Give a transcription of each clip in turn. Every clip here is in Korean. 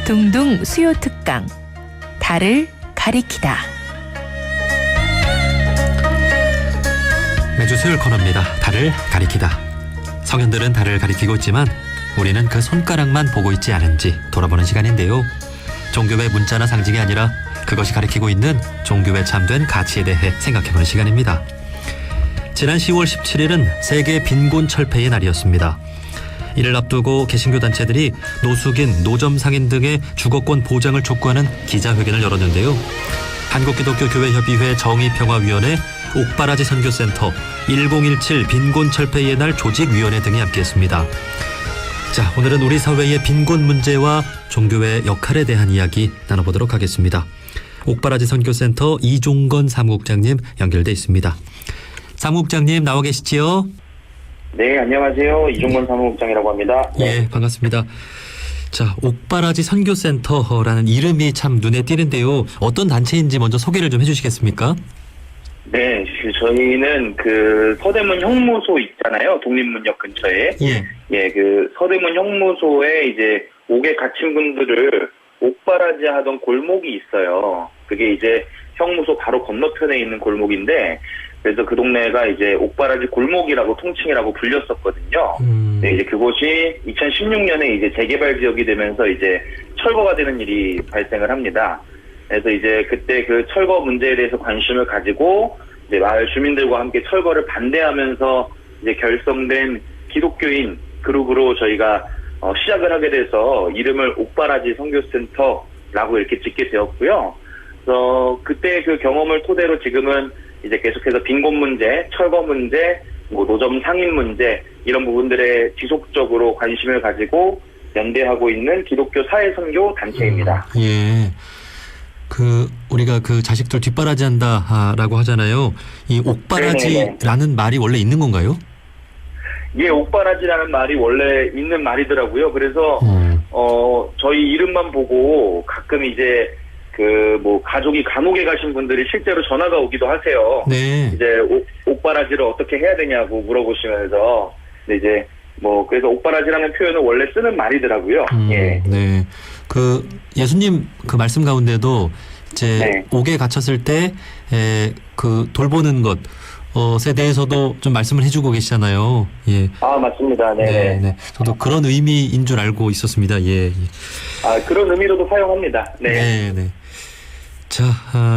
둥둥 수요 특강 달을 가리키다. 매주 수요일 코너입니다. 달을 가리키다. 성현들은 달을 가리키고 있지만 우리는 그 손가락만 보고 있지 않은지 돌아보는 시간인데요. 종교의 문자나 상징이 아니라 그것이 가리키고 있는 종교에 참된 가치에 대해 생각해보는 시간입니다. 지난 10월 17일은 세계 빈곤 철폐의 날이었습니다. 이를 앞두고 개신교 단체들이 노숙인, 노점상인 등의 주거권 보장을 촉구하는 기자회견을 열었는데요. 한국기독교교회협의회 정의평화위원회, 옥바라지 선교센터, 1017 빈곤 철폐의 날 조직위원회 등이 함께했습니다. 자, 오늘은 우리 사회의 빈곤 문제와 종교의 역할에 대한 이야기 나눠보도록 하겠습니다. 옥바라지 선교센터 이종건 사무국장님 연결돼 있습니다. 사무국장님 나와 계시지요? 네, 안녕하세요. 이종건 사무국장이라고 합니다. 예, 반갑습니다. 자, 옥바라지 선교센터라는 이름이 참 눈에 띄는데요. 어떤 단체인지 먼저 소개를 좀 해주시겠습니까? 네, 저희는 그 서대문 형무소 있잖아요. 독립문역 근처에. 예, 그 서대문 형무소에 이제 옥에 갇힌 분들을 옥바라지 하던 골목이 있어요. 그게 이제 형무소 바로 건너편에 있는 골목인데, 그래서 그 동네가 이제 옥바라지 골목이라고 통칭이라고 불렸었거든요. 네, 이제 그곳이 2016년에 이제 재개발 지역이 되면서 이제 철거가 되는 일이 발생을 합니다. 그래서 이제 그때 그 철거 문제에 대해서 관심을 가지고 이제 마을 주민들과 함께 철거를 반대하면서 이제 결성된 기독교인 그룹으로 저희가 시작을 하게 돼서 이름을 옥바라지 선교센터라고 이렇게 짓게 되었고요. 그래서 그때 그 경험을 토대로 지금은 이제 계속해서 빈곤 문제, 철거 문제, 뭐 노점 상인 문제 이런 부분들에 지속적으로 관심을 가지고 연대하고 있는 기독교 사회선교 단체입니다. 예. 우리가 그 자식들 뒷바라지 한다라고 하잖아요. 이 옥바라지라는 말이 원래 있는 건가요? 예, 옥바라지라는 말이 원래 있는 말이더라고요. 그래서 저희 이름만 보고 가끔 이제 가족이 감옥에 가신 분들이 실제로 전화가 오기도 하세요. 네. 이제 옥바라지를 어떻게 해야 되냐고 물어보시면서, 근데 이제 그래서 옥바라지라는 표현은 원래 쓰는 말이더라고요. 예. 네. 예수님 그 말씀 가운데도 이제 네. 옥에 갇혔을 때, 돌보는 것에 대해서도 좀 말씀을 해주고 계시잖아요. 예. 아, 맞습니다. 네. 네. 저도 그런 의미인 줄 알고 있었습니다. 예. 아, 그런 의미로도 사용합니다. 네. 네. 자,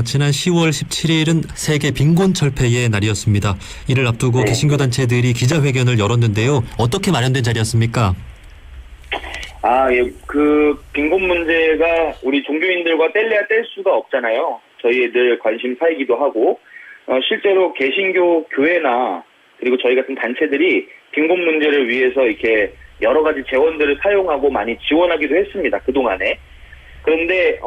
지난 10월 17일은 세계 빈곤 철폐의 날이었습니다. 이를 앞두고 네. 개신교 단체들이 기자회견을 열었는데요. 어떻게 마련된 자리였습니까? 아, 예. 그 빈곤 문제가 우리 종교인들과 뗄래야 뗄 수가 없잖아요. 저희의 늘 관심사이기도 하고 실제로 개신교 교회나 그리고 저희 같은 단체들이 빈곤 문제를 위해서 이렇게 여러 가지 재원들을 사용하고 많이 지원하기도 했습니다. 그동안에. 그런데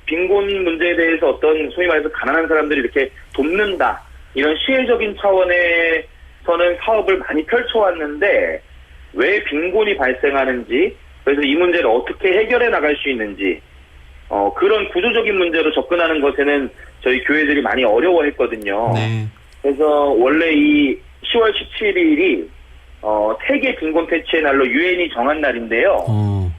빈곤 문제에 대해서 어떤 소위 말해서 가난한 사람들이 이렇게 돕는다 이런 시혜적인 차원에서는 사업을 많이 펼쳐왔는데 왜 빈곤이 발생하는지 그래서 이 문제를 어떻게 해결해 나갈 수 있는지 그런 구조적인 문제로 접근하는 것에는 저희 교회들이 많이 어려워했거든요. 네. 그래서 원래 이 10월 17일이 세계 빈곤 퇴치의 날로 유엔이 정한 날인데요.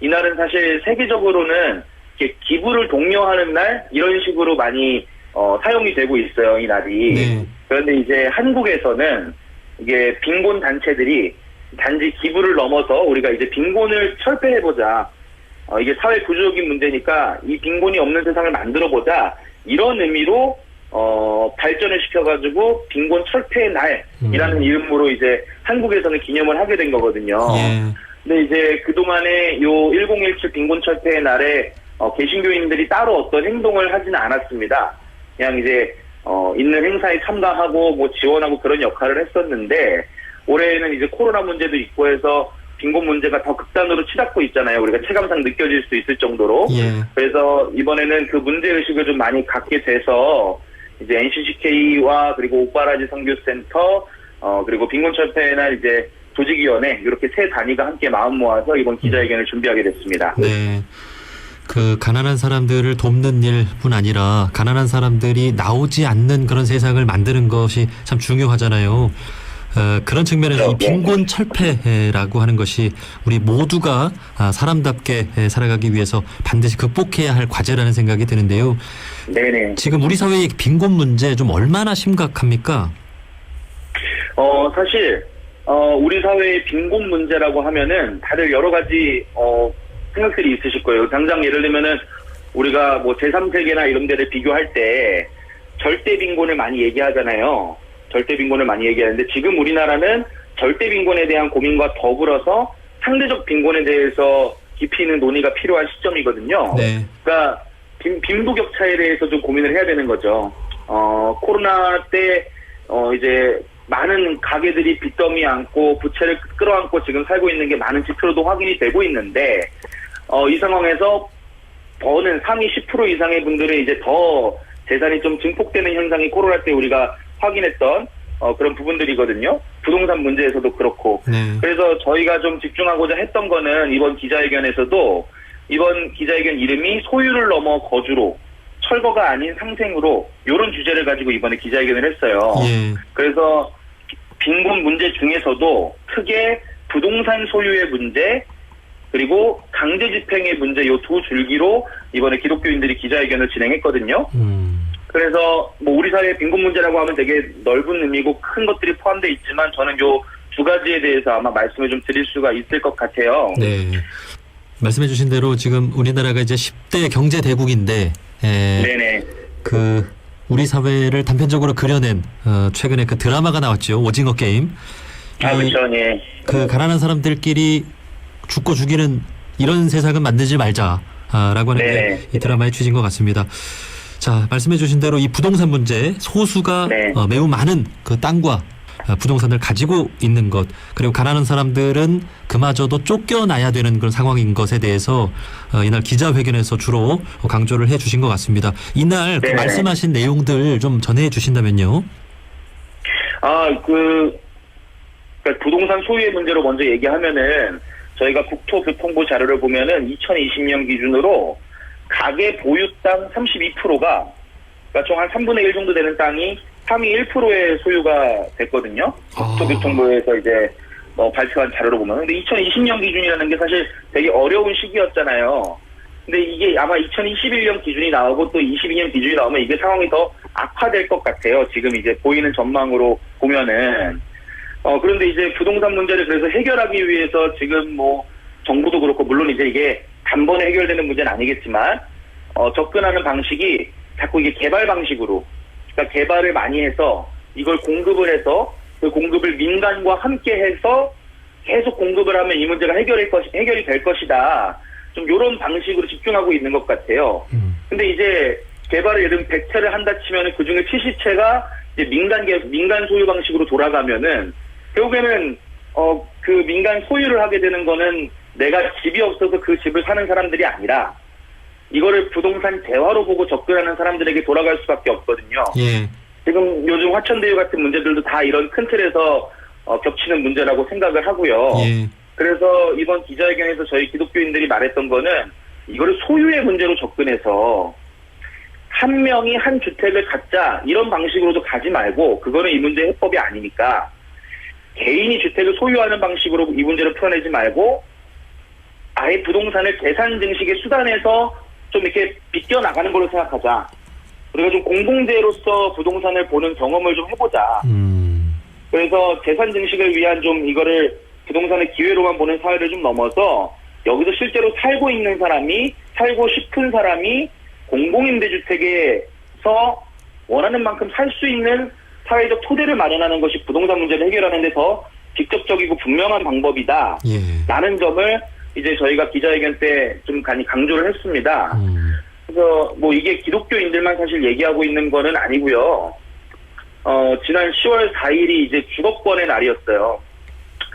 이날은 사실 세계적으로는 이렇게 기부를 독려하는 날 이런 식으로 많이 사용이 되고 있어요. 이 날이. 네. 그런데 이제 한국에서는 이게 빈곤 단체들이 단지 기부를 넘어서 우리가 이제 빈곤을 철폐해보자. 이게 사회 구조적인 문제니까 이 빈곤이 없는 세상을 만들어보자. 이런 의미로 발전을 시켜가지고 빈곤 철폐의 날이라는 이름으로 이제 한국에서는 기념을 하게 된 거거든요. 근데 이제 그동안에 요 1017 빈곤 철폐의 날에 개신교인들이 따로 어떤 행동을 하지는 않았습니다. 그냥 이제 있는 행사에 참가하고 지원하고 그런 역할을 했었는데 올해는 이제 코로나 문제도 있고 해서 빈곤 문제가 더 극단으로 치닫고 있잖아요. 우리가 체감상 느껴질 수 있을 정도로. 예. 그래서 이번에는 그 문제의식을 좀 많이 갖게 돼서 이제 NCCK와 그리고 옥바라지 선교센터 그리고 빈곤 철폐의 날 이제 조직위원회 이렇게 세 단위가 함께 마음 모아서 이번 기자회견을 준비하게 됐습니다. 네. 그 가난한 사람들을 돕는 일뿐 아니라 가난한 사람들이 나오지 않는 그런 세상을 만드는 것이 참 중요하잖아요. 그런 측면에서 이 네. 빈곤 철폐라고 하는 것이 우리 모두가 사람답게 살아가기 위해서 반드시 극복해야 할 과제라는 생각이 드는데요. 네네. 지금 우리 사회의 빈곤 문제 좀 얼마나 심각합니까? 사실 우리 사회의 빈곤 문제라고 하면은 다들 여러 가지 생각들이 있으실 거예요. 당장 예를 들면은 우리가 뭐 제3세계나 이런 데를 비교할 때 절대 빈곤을 많이 얘기하잖아요. 절대 빈곤을 많이 얘기하는데 지금 우리나라는 절대 빈곤에 대한 고민과 더불어서 상대적 빈곤에 대해서 깊이 있는 논의가 필요한 시점이거든요. 네. 그러니까 빈부격차에 대해서 좀 고민을 해야 되는 거죠. 코로나 때 이제 많은 가게들이 빚더미 안고 부채를 끌어안고 지금 살고 있는 게 많은 지표로도 확인이 되고 있는데 이 상황에서 버는 상위 10% 이상의 분들은 이제 더 재산이 좀 증폭되는 현상이 코로나 때 우리가 확인했던 그런 부분들이거든요. 부동산 문제에서도 그렇고. 네. 그래서 저희가 좀 집중하고자 했던 거는 이번 기자회견에서도 이번 기자회견 이름이 소유를 넘어 거주로 철거가 아닌 상생으로 이런 주제를 가지고 이번에 기자회견을 했어요. 예. 그래서 빈곤 문제 중에서도 크게 부동산 소유의 문제 그리고 강제 집행의 문제 이 두 줄기로 이번에 기독교인들이 기자회견을 진행했거든요. 그래서 뭐 우리 사회의 빈곤 문제라고 하면 되게 넓은 의미고 큰 것들이 포함되어 있지만 저는 요 두 가지에 대해서 아마 말씀을 좀 드릴 수가 있을 것 같아요. 네. 말씀해 주신 대로 지금 우리나라가 이제 10대 경제 대국인데 네네. 그 우리 사회를 단편적으로 그려낸 최근에 그 드라마가 나왔죠. 오징어 게임. 그렇죠. 네. 그 가난한 사람들끼리 죽고 죽이는 이런 세상은 만들지 말자라고 하는 게 이 드라마의 취지인 것 같습니다. 자, 말씀해 주신 대로 이 부동산 문제 소수가 네. 매우 많은 그 땅과 부동산을 가지고 있는 것 그리고 가난한 사람들은 그마저도 쫓겨나야 되는 그런 상황인 것에 대해서 이날 기자회견에서 주로 강조를 해 주신 것 같습니다. 이날 그 말씀하신 내용들 좀 전해 주신다면요. 그러니까 부동산 소유의 문제로 먼저 얘기하면은 저희가 국토교통부 자료를 보면은 2020년 기준으로 가계 보유 땅 32%가 그러니까 총 한 3분의 1 정도 되는 땅이 상위 1%의 소유가 됐거든요. 국토교통부에서 이제 발표한 자료로 보면. 근데 2020년 기준이라는 게 사실 되게 어려운 시기였잖아요. 근데 이게 아마 2021년 기준이 나오고 또 22년 기준이 나오면 이게 상황이 더 악화될 것 같아요. 지금 이제 보이는 전망으로 보면은. 그런데 이제 부동산 문제를 그래서 해결하기 위해서 지금 뭐 정부도 그렇고 물론 이제 이게 단번에 해결되는 문제는 아니겠지만 접근하는 방식이 자꾸 이게 개발 방식으로 그러니까 개발을 많이 해서 이걸 공급을 해서 그 공급을 민간과 함께 해서 계속 공급을 하면 이 문제가 해결이 될 것이다. 좀 이런 방식으로 집중하고 있는 것 같아요. 근데 이제 개발을 예를 들면 100채를 한다 치면은 그 중에 70채가 이제 민간 소유 방식으로 돌아가면은 결국에는 그 민간 소유를 하게 되는 거는 내가 집이 없어서 그 집을 사는 사람들이 아니라 이거를 부동산 재화로 보고 접근하는 사람들에게 돌아갈 수밖에 없거든요. 예. 지금 요즘 화천대유 같은 문제들도 다 이런 큰 틀에서 겹치는 문제라고 생각을 하고요. 예. 그래서 이번 기자회견에서 저희 기독교인들이 말했던 거는 이거를 소유의 문제로 접근해서 한 명이 한 주택을 갖자 이런 방식으로도 가지 말고 그거는 이 문제의 해법이 아니니까 개인이 주택을 소유하는 방식으로 이 문제를 풀어내지 말고 아예 부동산을 재산 증식의 수단에서 좀 이렇게 비껴나가는 걸로 생각하자. 우리가 좀 공공재로서 부동산을 보는 경험을 좀 해보자. 그래서 재산 증식을 위한 좀 이거를 부동산의 기회로만 보는 사회를 좀 넘어서 여기서 실제로 살고 있는 사람이 살고 싶은 사람이 공공임대주택에서 원하는 만큼 살 수 있는 사회적 토대를 마련하는 것이 부동산 문제를 해결하는 데 더 직접적이고 분명한 방법이다. 라는 점을 이제 저희가 기자회견 때 좀 많이 강조를 했습니다. 그래서 뭐 이게 기독교인들만 사실 얘기하고 있는 거는 아니고요. 지난 10월 4일이 이제 주거권의 날이었어요.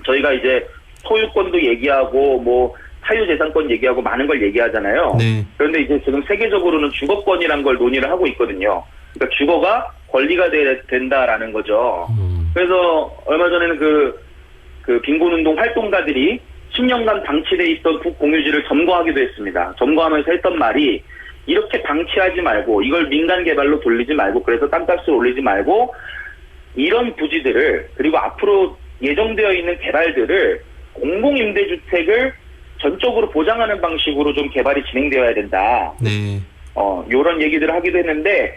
저희가 이제 소유권도 얘기하고 뭐 사유재산권 얘기하고 많은 걸 얘기하잖아요. 네. 그런데 이제 지금 세계적으로는 주거권이란 걸 논의를 하고 있거든요. 그러니까 주거가 권리가 된다라는 거죠. 그래서 얼마 전에는 그 빈곤운동 활동가들이 10년간 방치돼 있던 국공유지를 점거하기도 했습니다. 점거하면서 했던 말이 이렇게 방치하지 말고 이걸 민간 개발로 돌리지 말고 그래서 땅값을 올리지 말고 이런 부지들을 그리고 앞으로 예정되어 있는 개발들을 공공임대주택을 전적으로 보장하는 방식으로 좀 개발이 진행되어야 된다. 네. 요런 얘기들을 하기도 했는데,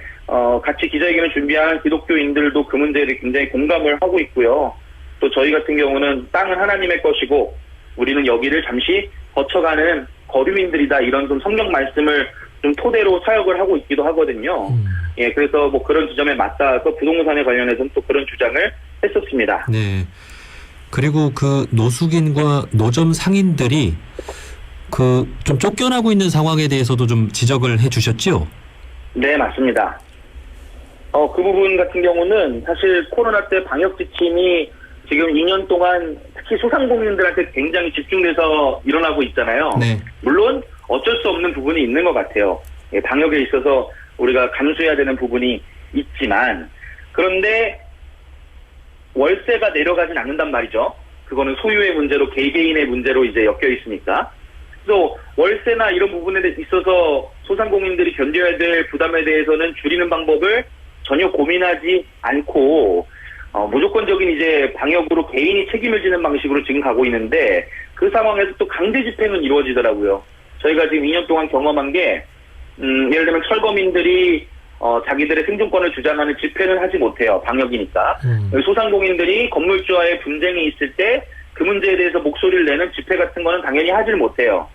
같이 기자회견을 준비한 기독교인들도 그 문제에 굉장히 공감을 하고 있고요. 또 저희 같은 경우는 땅은 하나님의 것이고, 우리는 여기를 잠시 거쳐가는 거류민들이다. 이런 좀 성경 말씀을 좀 토대로 사역을 하고 있기도 하거든요. 예, 그래서 뭐 그런 지점에 맞닿아서 부동산에 관련해서는 또 그런 주장을 했었습니다. 네. 그리고 그 노숙인과 노점 상인들이 그 좀 쫓겨나고 있는 상황에 대해서도 좀 지적을 해 주셨죠? 네, 맞습니다. 그 부분 같은 경우는 사실 코로나 때 방역 지침이 지금 2년 동안 특히 소상공인들한테 굉장히 집중돼서 일어나고 있잖아요. 네. 물론 어쩔 수 없는 부분이 있는 것 같아요. 예, 방역에 있어서 우리가 감수해야 되는 부분이 있지만, 그런데 월세가 내려가진 않는단 말이죠. 그거는 소유의 문제로 개개인의 문제로 이제 엮여 있으니까. 그래서 월세나 이런 부분에 있어서 소상공인들이 견뎌야 될 부담에 대해서는 줄이는 방법을 전혀 고민하지 않고 무조건적인 이제 방역으로 개인이 책임을 지는 방식으로 지금 가고 있는데, 그 상황에서 또 강제 집행은 이루어지더라고요. 저희가 지금 2년 동안 경험한 게 예를 들면 철거민들이 자기들의 생존권을 주장하는 집회는 하지 못해요. 방역이니까. 소상공인들이 건물주와의 분쟁이 있을 때 그 문제에 대해서 목소리를 내는 집회 같은 거는 당연히 하질 못해요.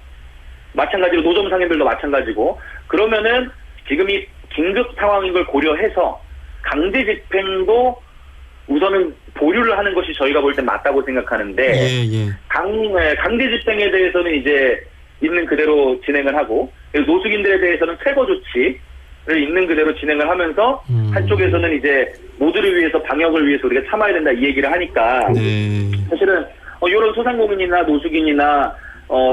마찬가지로 노점 상인들도 마찬가지고. 그러면은 지금 이 긴급 상황인 걸 고려해서 강제 집행도 우선은 보류를 하는 것이 저희가 볼 땐 맞다고 생각하는데, 예. 강제 집행에 대해서는 이제 있는 그대로 진행을 하고, 노숙인들에 대해서는 퇴거 조치를 있는 그대로 진행을 하면서 한쪽에서는 이제 모두를 위해서 방역을 위해서 우리가 참아야 된다 이 얘기를 하니까, 네. 사실은 이런 소상공인이나 노숙인이나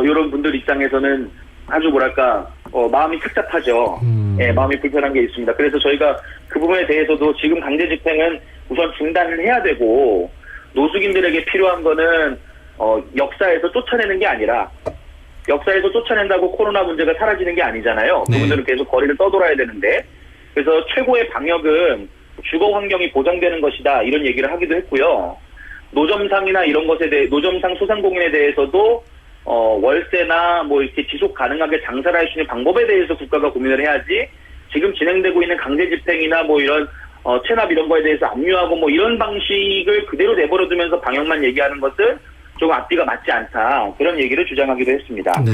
이런 분들 입장에서는 아주 뭐랄까 마음이 착잡하죠. 예, 마음이 불편한 게 있습니다. 그래서 저희가 그 부분에 대해서도 지금 강제 집행은 우선 중단을 해야 되고, 노숙인들에게 필요한 거는 역사에서 쫓아내는 게 아니라, 역사에서 쫓아낸다고 코로나 문제가 사라지는 게 아니잖아요. 네. 그분들은 계속 거리를 떠돌아야 되는데, 그래서 최고의 방역은 주거 환경이 보장되는 것이다 이런 얘기를 하기도 했고요. 노점상이나 이런 것에 대해, 노점상 소상공인에 대해서도 월세나 뭐 이렇게 지속 가능하게 장사를 할 수 있는 방법에 대해서 국가가 고민을 해야지, 지금 진행되고 있는 강제 집행이나 뭐 이런 체납 이런 거에 대해서 압류하고 뭐 이런 방식을 그대로 내버려두면서 방역만 얘기하는 것은 조금 앞뒤가 맞지 않다, 그런 얘기를 주장하기도 했습니다. 네.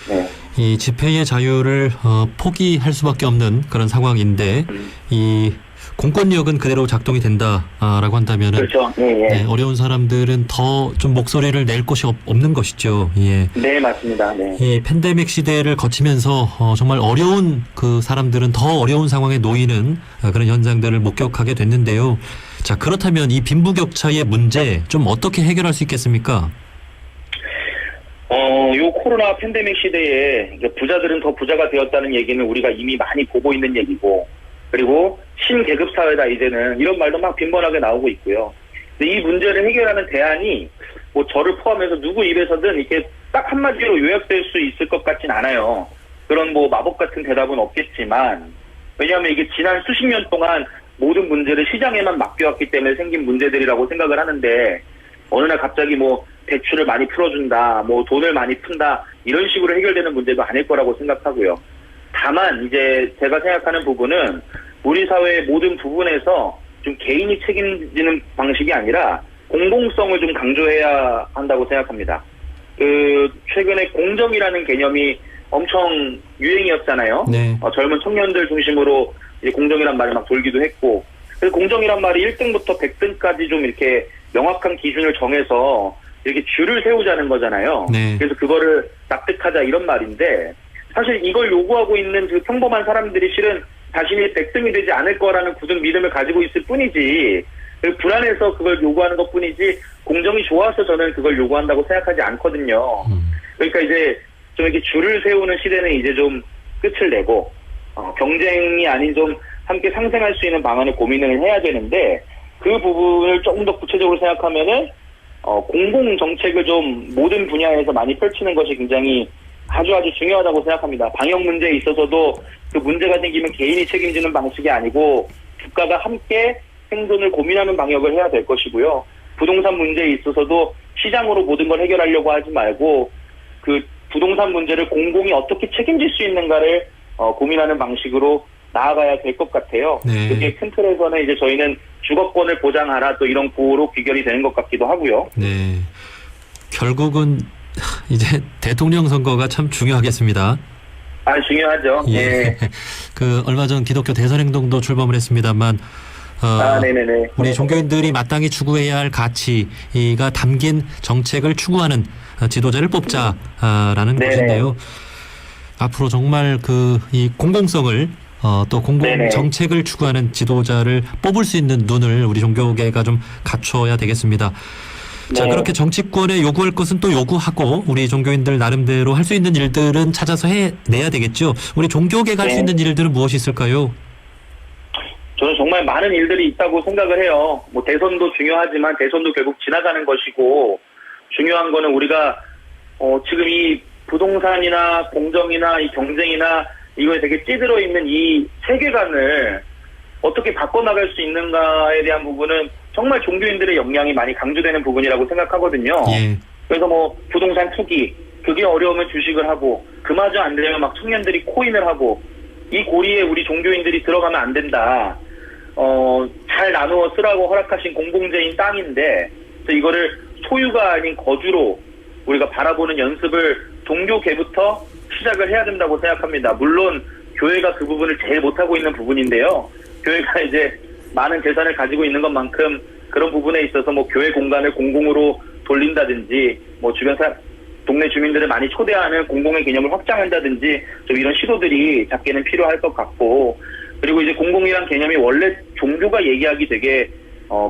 네. 이 집회의 자유를 포기할 수밖에 없는 그런 상황인데, 이 공권력은 그대로 작동이 된다라고 한다면은, 그렇죠. 예. 네, 어려운 사람들은 더 좀 목소리를 낼 곳이 없는 것이죠. 예. 네, 맞습니다. 네. 이 팬데믹 시대를 거치면서 정말 어려운 그 사람들은 더 어려운 상황에 놓이는 그런 현상들을 목격하게 됐는데요. 자, 그렇다면 이 빈부격차의 문제 좀 어떻게 해결할 수 있겠습니까? 요 코로나 팬데믹 시대에 부자들은 더 부자가 되었다는 얘기는 우리가 이미 많이 보고 있는 얘기고, 그리고 신계급 사회다 이제는, 이런 말도 막 빈번하게 나오고 있고요. 근데 이 문제를 해결하는 대안이 뭐 저를 포함해서 누구 입에서든 이렇게 딱 한마디로 요약될 수 있을 것 같진 않아요. 그런 뭐 마법 같은 대답은 없겠지만, 왜냐하면 이게 지난 수십 년 동안 모든 문제를 시장에만 맡겨왔기 때문에 생긴 문제들이라고 생각을 하는데, 어느 날 갑자기 뭐 대출을 많이 풀어준다, 뭐 돈을 많이 푼다, 이런 식으로 해결되는 문제도 아닐 거라고 생각하고요. 다만 이제 제가 생각하는 부분은 우리 사회의 모든 부분에서 좀 개인이 책임지는 방식이 아니라 공공성을 좀 강조해야 한다고 생각합니다. 최근에 공정이라는 개념이 엄청 유행이었잖아요. 네. 젊은 청년들 중심으로 이제 공정이란 말이 막 돌기도 했고, 그래서 공정이란 말이 1등부터 100등까지 좀 이렇게 명확한 기준을 정해서 이렇게 줄을 세우자는 거잖아요. 네. 그래서 그거를 납득하자 이런 말인데, 사실 이걸 요구하고 있는 그 평범한 사람들이 실은 자신이 100등이 되지 않을 거라는 굳은 믿음을 가지고 있을 뿐이지, 불안해서 그걸 요구하는 것 뿐이지, 공정이 좋아서 저는 그걸 요구한다고 생각하지 않거든요. 그러니까 이제 좀 이렇게 줄을 세우는 시대는 이제 좀 끝을 내고, 경쟁이 아닌 좀 함께 상생할 수 있는 방안을 고민을 해야 되는데, 그 부분을 조금 더 구체적으로 생각하면은, 공공 정책을 좀 모든 분야에서 많이 펼치는 것이 굉장히 아주 중요하다고 생각합니다. 방역 문제에 있어서도 그 문제가 생기면 개인이 책임지는 방식이 아니고 국가가 함께 생존을 고민하는 방역을 해야 될 것이고요. 부동산 문제에 있어서도 시장으로 모든 걸 해결하려고 하지 말고 그 부동산 문제를 공공이 어떻게 책임질 수 있는가를 고민하는 방식으로 나아가야 될 것 같아요. 네. 그게 큰 틀에서는 이제 저희는 주거권을 보장하라 또 이런 구호로 귀결이 되는 것 같기도 하고요. 네. 결국은 이제 대통령 선거가 참 중요하겠습니다. 중요하죠. 예. 예. 그 얼마 전 기독교 대선행동도 출범을 했습니다만 네네네. 우리 종교인들이 마땅히 추구해야 할 가치가 담긴 정책을 추구하는 지도자를 뽑자라는 네네. 것인데요. 앞으로 정말 그 이 공공성을 또 공공 네네. 정책을 추구하는 지도자를 뽑을 수 있는 눈을 우리 종교계가 좀 갖춰야 되겠습니다. 자, 네. 그렇게 정치권에 요구할 것은 또 요구하고 우리 종교인들 나름대로 할 수 있는 일들은 찾아서 해내야 되겠죠. 우리 종교계가 할 수 네. 있는 일들은 무엇이 있을까요? 저는 정말 많은 일들이 있다고 생각을 해요. 뭐 대선도 중요하지만 대선도 결국 지나가는 것이고 중요한 거는 우리가 지금 이 부동산이나 공정이나 이 경쟁이나 이거에 되게 찌들어 있는 이 세계관을 어떻게 바꿔나갈 수 있는가에 대한 부분은 정말 종교인들의 역량이 많이 강조되는 부분이라고 생각하거든요. 예. 그래서 뭐 부동산 투기, 그게 어려우면 주식을 하고 그마저 안 되면 막 청년들이 코인을 하고 이 고리에 우리 종교인들이 들어가면 안 된다. 잘 나누어 쓰라고 허락하신 공공재인 땅인데 그래서 이거를 소유가 아닌 거주로 우리가 바라보는 연습을 종교계부터 시작을 해야 된다고 생각합니다. 물론 교회가 그 부분을 제일 못하고 있는 부분인데요. 교회가 이제 많은 재산을 가지고 있는 것만큼 그런 부분에 있어서 뭐 교회 공간을 공공으로 돌린다든지 뭐 주변 동네 주민들을 많이 초대하는 공공의 개념을 확장한다든지 좀 이런 시도들이 작게는 필요할 것 같고 그리고 이제 공공이란 개념이 원래 종교가 얘기하기 되게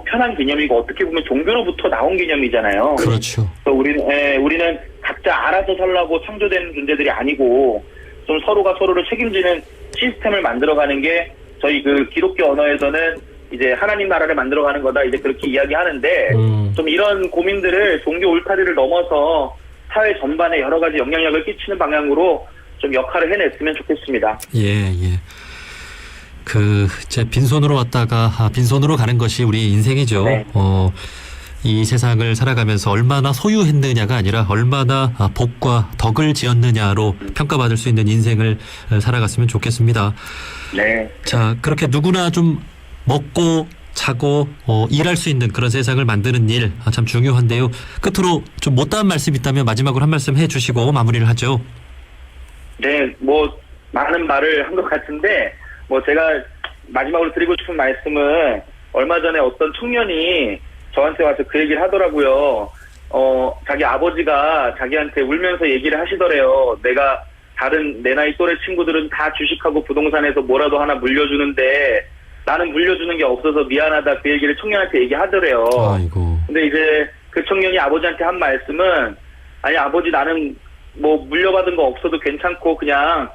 편한 개념이고 어떻게 보면 종교로부터 나온 개념이잖아요. 그렇죠. 우리는 각자 알아서 살라고 창조된 존재들이 아니고 좀 서로가 서로를 책임지는 시스템을 만들어가는 게 저희 그 기독교 언어에서는 이제 하나님 나라를 만들어가는 거다 이제 그렇게 이야기하는데 좀 이런 고민들을 종교 울타리를 넘어서 사회 전반에 여러 가지 영향력을 끼치는 방향으로 좀 역할을 해냈으면 좋겠습니다. 예. 이제 빈손으로 왔다가 빈손으로 가는 것이 우리 인생이죠. 네. 이 세상을 살아가면서 얼마나 소유했느냐가 아니라 얼마나 복과 덕을 지었느냐로 평가받을 수 있는 인생을 살아갔으면 좋겠습니다. 네. 자, 그렇게 누구나 좀 먹고 자고 일할 수 있는 그런 세상을 만드는 일 참 중요한데요. 끝으로 좀 못다한 말씀 있다면 마지막으로 한 말씀 해주시고 마무리를 하죠. 네, 뭐 많은 말을 한 것 같은데 뭐 제가 마지막으로 드리고 싶은 말씀은 얼마 전에 어떤 청년이 저한테 와서 그 얘기를 하더라고요. 자기 아버지가 자기한테 울면서 얘기를 하시더래요. 내가 다른 내 나이 또래 친구들은 다 주식하고 부동산에서 뭐라도 하나 물려주는데 나는 물려주는 게 없어서 미안하다 그 얘기를 청년한테 얘기하더래요. 아이고. 근데 이제 그 청년이 아버지한테 한 말씀은 아니 아버지 나는 뭐 물려받은 거 없어도 괜찮고 그냥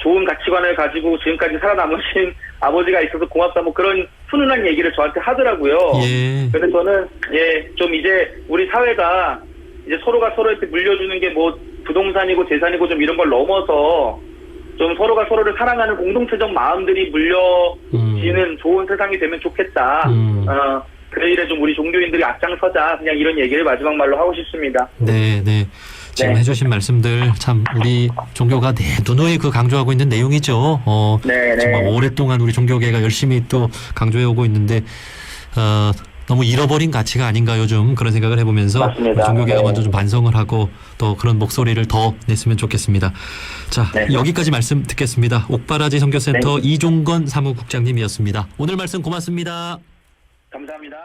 좋은 가치관을 가지고 지금까지 살아남으신 아버지가 있어서 고맙다 뭐 그런 훈훈한 얘기를 저한테 하더라고요. 예. 근데 저는 좀 이제 우리 사회가 이제 서로가 서로한테 물려주는 게 뭐 부동산이고 재산이고 좀 이런 걸 넘어서 좀 서로가 서로를 사랑하는 공동체적 마음들이 물려지는 좋은 세상이 되면 좋겠다. 그 일에 좀 우리 종교인들이 앞장서자 그냥 이런 얘기를 마지막 말로 하고 싶습니다. 네. 지금 네. 해주신 말씀들 참 우리 종교가 누누이 강조하고 있는 내용이죠. 네. 정말 오랫동안 우리 종교계가 열심히 또 강조해오고 있는데 너무 잃어버린 가치가 아닌가 요즘 그런 생각을 해보면서 맞습니다. 종교계가 네. 먼저 좀 반성을 하고 또 그런 목소리를 더 냈으면 좋겠습니다. 자, 네. 여기까지 말씀 듣겠습니다. 옥바라지 선교센터 네. 이종건 사무국장님이었습니다. 오늘 말씀 고맙습니다. 감사합니다.